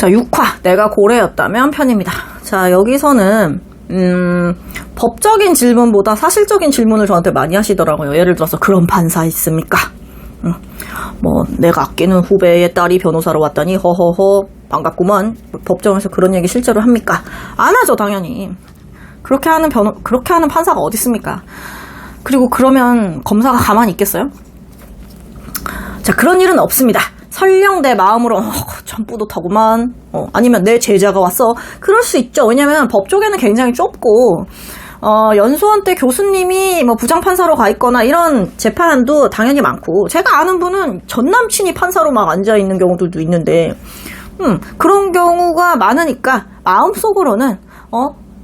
자, 6화 내가 고래였다면 편입니다. 자, 여기서는 법적인 질문보다 사실적인 질문을 저한테 많이 하시더라고요. 예를 들어서 그런 판사 있습니까? 뭐 내가 아끼는 후배의 딸이 변호사로 왔다니 허허허 반갑구먼. 법정에서 그런 얘기 실제로 합니까? 안 하죠, 당연히. 그렇게 하는 판사가 어디 있습니까? 그리고 그러면 검사가 가만히 있겠어요? 자, 그런 일은 없습니다. 설령 내 마음으로 참 뿌듯하구만, 아니면 내 제자가 왔어, 그럴 수 있죠. 왜냐면 법 쪽에는 굉장히 좁고 연수원 때 교수님이 뭐 부장판사로 가 있거나 이런 재판도 당연히 많고, 제가 아는 분은 전 남친이 판사로 막 앉아 있는 경우들도 있는데 그런 경우가 많으니까 마음속으로는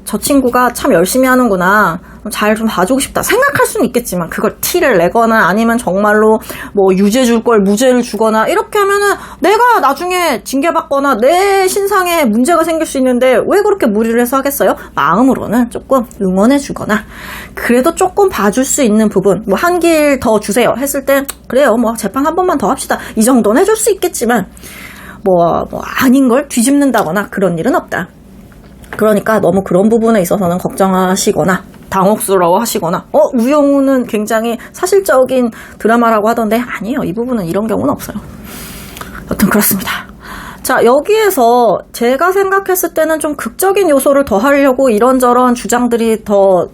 저 친구가 참 열심히 하는구나, 잘 좀 봐주고 싶다 생각할 수는 있겠지만, 그걸 티를 내거나 아니면 정말로 뭐 유죄 줄 걸 무죄를 주거나 이렇게 하면은 내가 나중에 징계받거나 내 신상에 문제가 생길 수 있는데 왜 그렇게 무리를 해서 하겠어요? 마음으로는 조금 응원해 주거나 그래도 조금 봐줄 수 있는 부분, 뭐 한 길 더 주세요 했을 때 그래요, 뭐 재판 한 번만 더 합시다, 이 정도는 해줄 수 있겠지만 뭐 아닌 걸 뒤집는다거나 그런 일은 없다. 그러니까 너무 그런 부분에 있어서는 걱정하시거나 당혹스러워 하시거나 우영우는 굉장히 사실적인 드라마라고 하던데, 아니에요, 이 부분은 이런 경우는 없어요. 여튼 그렇습니다. 자, 여기에서 제가 생각했을 때는 좀 극적인 요소를 더 하려고 이런저런 주장들이 더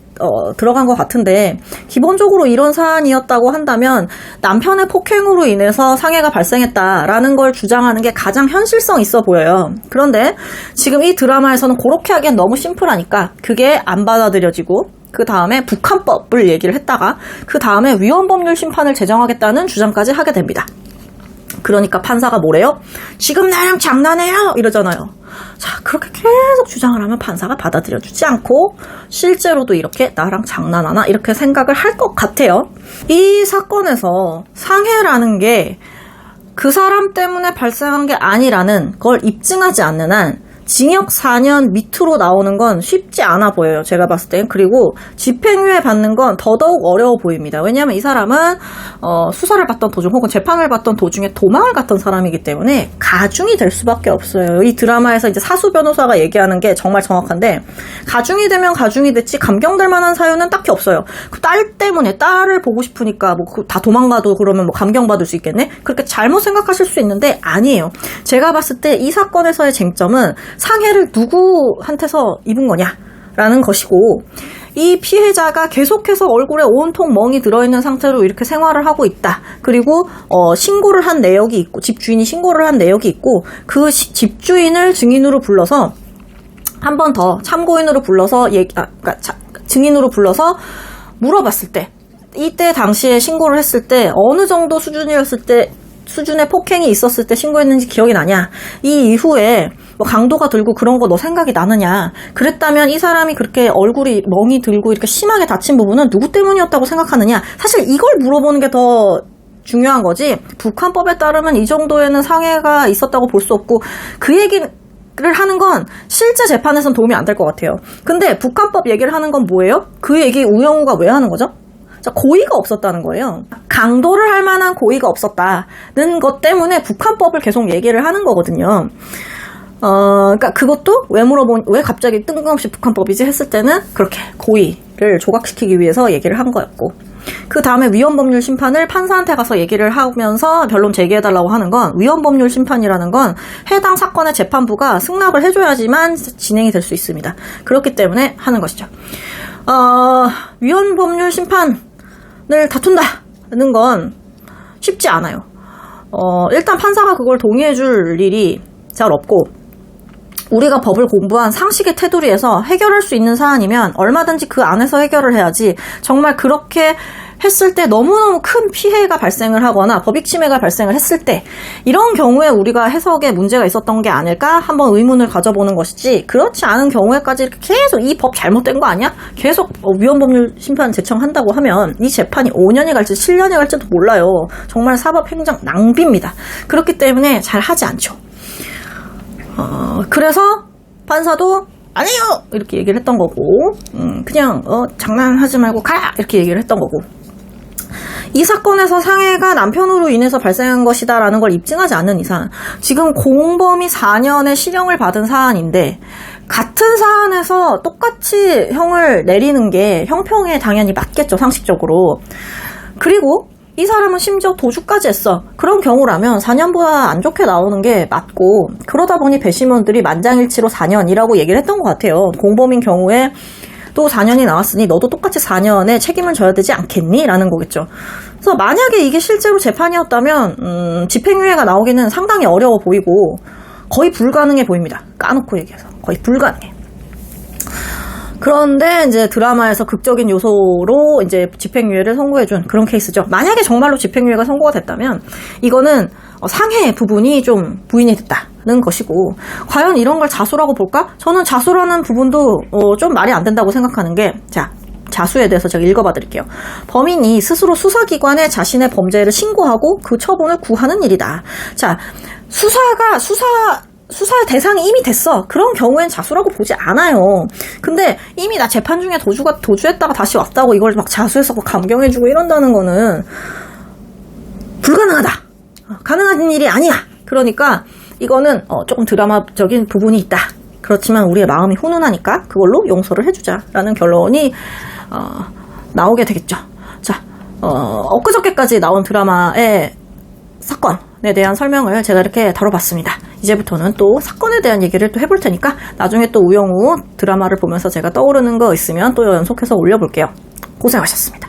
들어간 것 같은데, 기본적으로 이런 사안이었다고 한다면 남편의 폭행으로 인해서 상해가 발생했다라는 걸 주장하는 게 가장 현실성 있어 보여요. 그런데 지금 이 드라마에서는 그렇게 하기엔 너무 심플하니까 그게 안 받아들여지고, 그 다음에 북한법을 얘기를 했다가 그 다음에 위헌법률 심판을 제정하겠다는 주장까지 하게 됩니다. 그러니까 판사가 뭐래요? 지금 나랑 장난해요? 이러잖아요. 자, 그렇게 계속 주장을 하면 판사가 받아들여주지 않고 실제로도 이렇게 나랑 장난하나 이렇게 생각을 할 것 같아요. 이 사건에서 상해라는 게 그 사람 때문에 발생한 게 아니라는 걸 입증하지 않는 한 징역 4년 밑으로 나오는 건 쉽지 않아 보여요, 제가 봤을 땐. 그리고 집행유예 받는 건 더더욱 어려워 보입니다. 왜냐하면 이 사람은 수사를 받던 도중 혹은 재판을 받던 도중에 도망을 갔던 사람이기 때문에 가중이 될 수밖에 없어요. 이 드라마에서 이제 사수 변호사가 얘기하는 게 정말 정확한데, 가중이 되면 가중이 됐지 감경될 만한 사유는 딱히 없어요. 그 딸 때문에, 딸을 보고 싶으니까 뭐 다 도망가도 그러면 뭐 감경받을 수 있겠네? 그렇게 잘못 생각하실 수 있는데 아니에요. 제가 봤을 때 이 사건에서의 쟁점은 상해를 누구한테서 입은 거냐라는 것이고, 이 피해자가 계속해서 얼굴에 온통 멍이 들어있는 상태로 이렇게 생활을 하고 있다. 그리고 신고를 한 내역이 있고, 집주인이 신고를 한 내역이 있고, 그 집주인을 증인으로 불러서 한 번 더 참고인으로 불러서 증인으로 불러서 물어봤을 때, 이때 당시에 신고를 했을 때 어느 정도 수준의 폭행이 있었을 때 신고했는지 기억이 나냐, 이 이후에 뭐 강도가 들고 그런 거 너 생각이 나느냐, 그랬다면 이 사람이 그렇게 얼굴이 멍이 들고 이렇게 심하게 다친 부분은 누구 때문이었다고 생각하느냐, 사실 이걸 물어보는 게 더 중요한 거지, 북한법에 따르면 이 정도에는 상해가 있었다고 볼 수 없고, 그 얘기를 하는 건 실제 재판에선 도움이 안 될 것 같아요. 근데 북한법 얘기를 하는 건 뭐예요? 그 얘기 우영우가 왜 하는 거죠? 자, 고의가 없었다는 거예요. 강도를 할 만한 고의가 없었다는 것 때문에 북한법을 계속 얘기를 하는 거거든요. 그러니까 그것도 왜 갑자기 뜬금없이 북한법이지 했을 때는 그렇게 고의를 조각시키기 위해서 얘기를 한 거였고, 그 다음에 위헌법률 심판을 판사한테 가서 얘기를 하면서 변론 제기해달라고 하는 건, 위헌법률 심판이라는 건 해당 사건의 재판부가 승낙을 해줘야지만 진행이 될 수 있습니다. 그렇기 때문에 하는 것이죠. 위헌법률 심판을 다툰다는 건 쉽지 않아요. 일단 판사가 그걸 동의해줄 일이 잘 없고, 우리가 법을 공부한 상식의 테두리에서 해결할 수 있는 사안이면 얼마든지 그 안에서 해결을 해야지, 정말 그렇게 했을 때 너무너무 큰 피해가 발생을 하거나 법익 침해가 발생을 했을 때, 이런 경우에 우리가 해석에 문제가 있었던 게 아닐까 한번 의문을 가져보는 것이지, 그렇지 않은 경우에까지 이렇게 계속 이 법 잘못된 거 아니야? 계속 위헌법률 심판 제청한다고 하면 이 재판이 5년이 갈지 7년이 갈지도 몰라요. 정말 사법행정 낭비입니다. 그렇기 때문에 잘 하지 않죠. 그래서 판사도 아니에요! 이렇게 얘기를 했던 거고, 그냥 장난하지 말고 가라! 이렇게 얘기를 했던 거고, 이 사건에서 상해가 남편으로 인해서 발생한 것이다라는 걸 입증하지 않는 이상 지금 공범이 4년의 실형을 받은 사안인데 같은 사안에서 똑같이 형을 내리는 게 형평에 당연히 맞겠죠, 상식적으로. 그리고 이 사람은 심지어 도주까지 했어. 그런 경우라면 4년보다 안 좋게 나오는 게 맞고, 그러다 보니 배심원들이 만장일치로 4년이라고 얘기를 했던 것 같아요. 공범인 경우에 또 4년이 나왔으니 너도 똑같이 4년의 책임을 져야 되지 않겠니? 라는 거겠죠. 그래서 만약에 이게 실제로 재판이었다면 집행유예가 나오기는 상당히 어려워 보이고 거의 불가능해 보입니다. 까놓고 얘기해서 거의 불가능해. 그런데 이제 드라마에서 극적인 요소로 이제 집행유예를 선고해준 그런 케이스죠. 만약에 정말로 집행유예가 선고가 됐다면 이거는 상해 부분이 좀 부인이 됐다는 것이고, 과연 이런 걸 자수라고 볼까? 저는 자수라는 부분도 좀 말이 안 된다고 생각하는 게, 자, 자수에 대해서 제가 읽어봐 드릴게요. 범인이 스스로 수사기관에 자신의 범죄를 신고하고 그 처분을 구하는 일이다. 자, 수사의 대상이 이미 됐어. 그런 경우엔 자수라고 보지 않아요. 근데 이미 나 재판 중에 도주했다가 다시 왔다고 이걸 막 자수해서 감경해주고 이런다는 거는 불가능하다. 가능한 일이 아니야. 그러니까 이거는 조금 드라마적인 부분이 있다. 그렇지만 우리의 마음이 훈훈하니까 그걸로 용서를 해주자라는 결론이 나오게 되겠죠. 자, 엊그저께까지 나온 드라마의 사건에 대한 설명을 제가 이렇게 다뤄봤습니다. 이제부터는 또 사건에 대한 얘기를 또 해볼 테니까 나중에 또 우영우 드라마를 보면서 제가 떠오르는 거 있으면 또 연속해서 올려볼게요. 고생하셨습니다.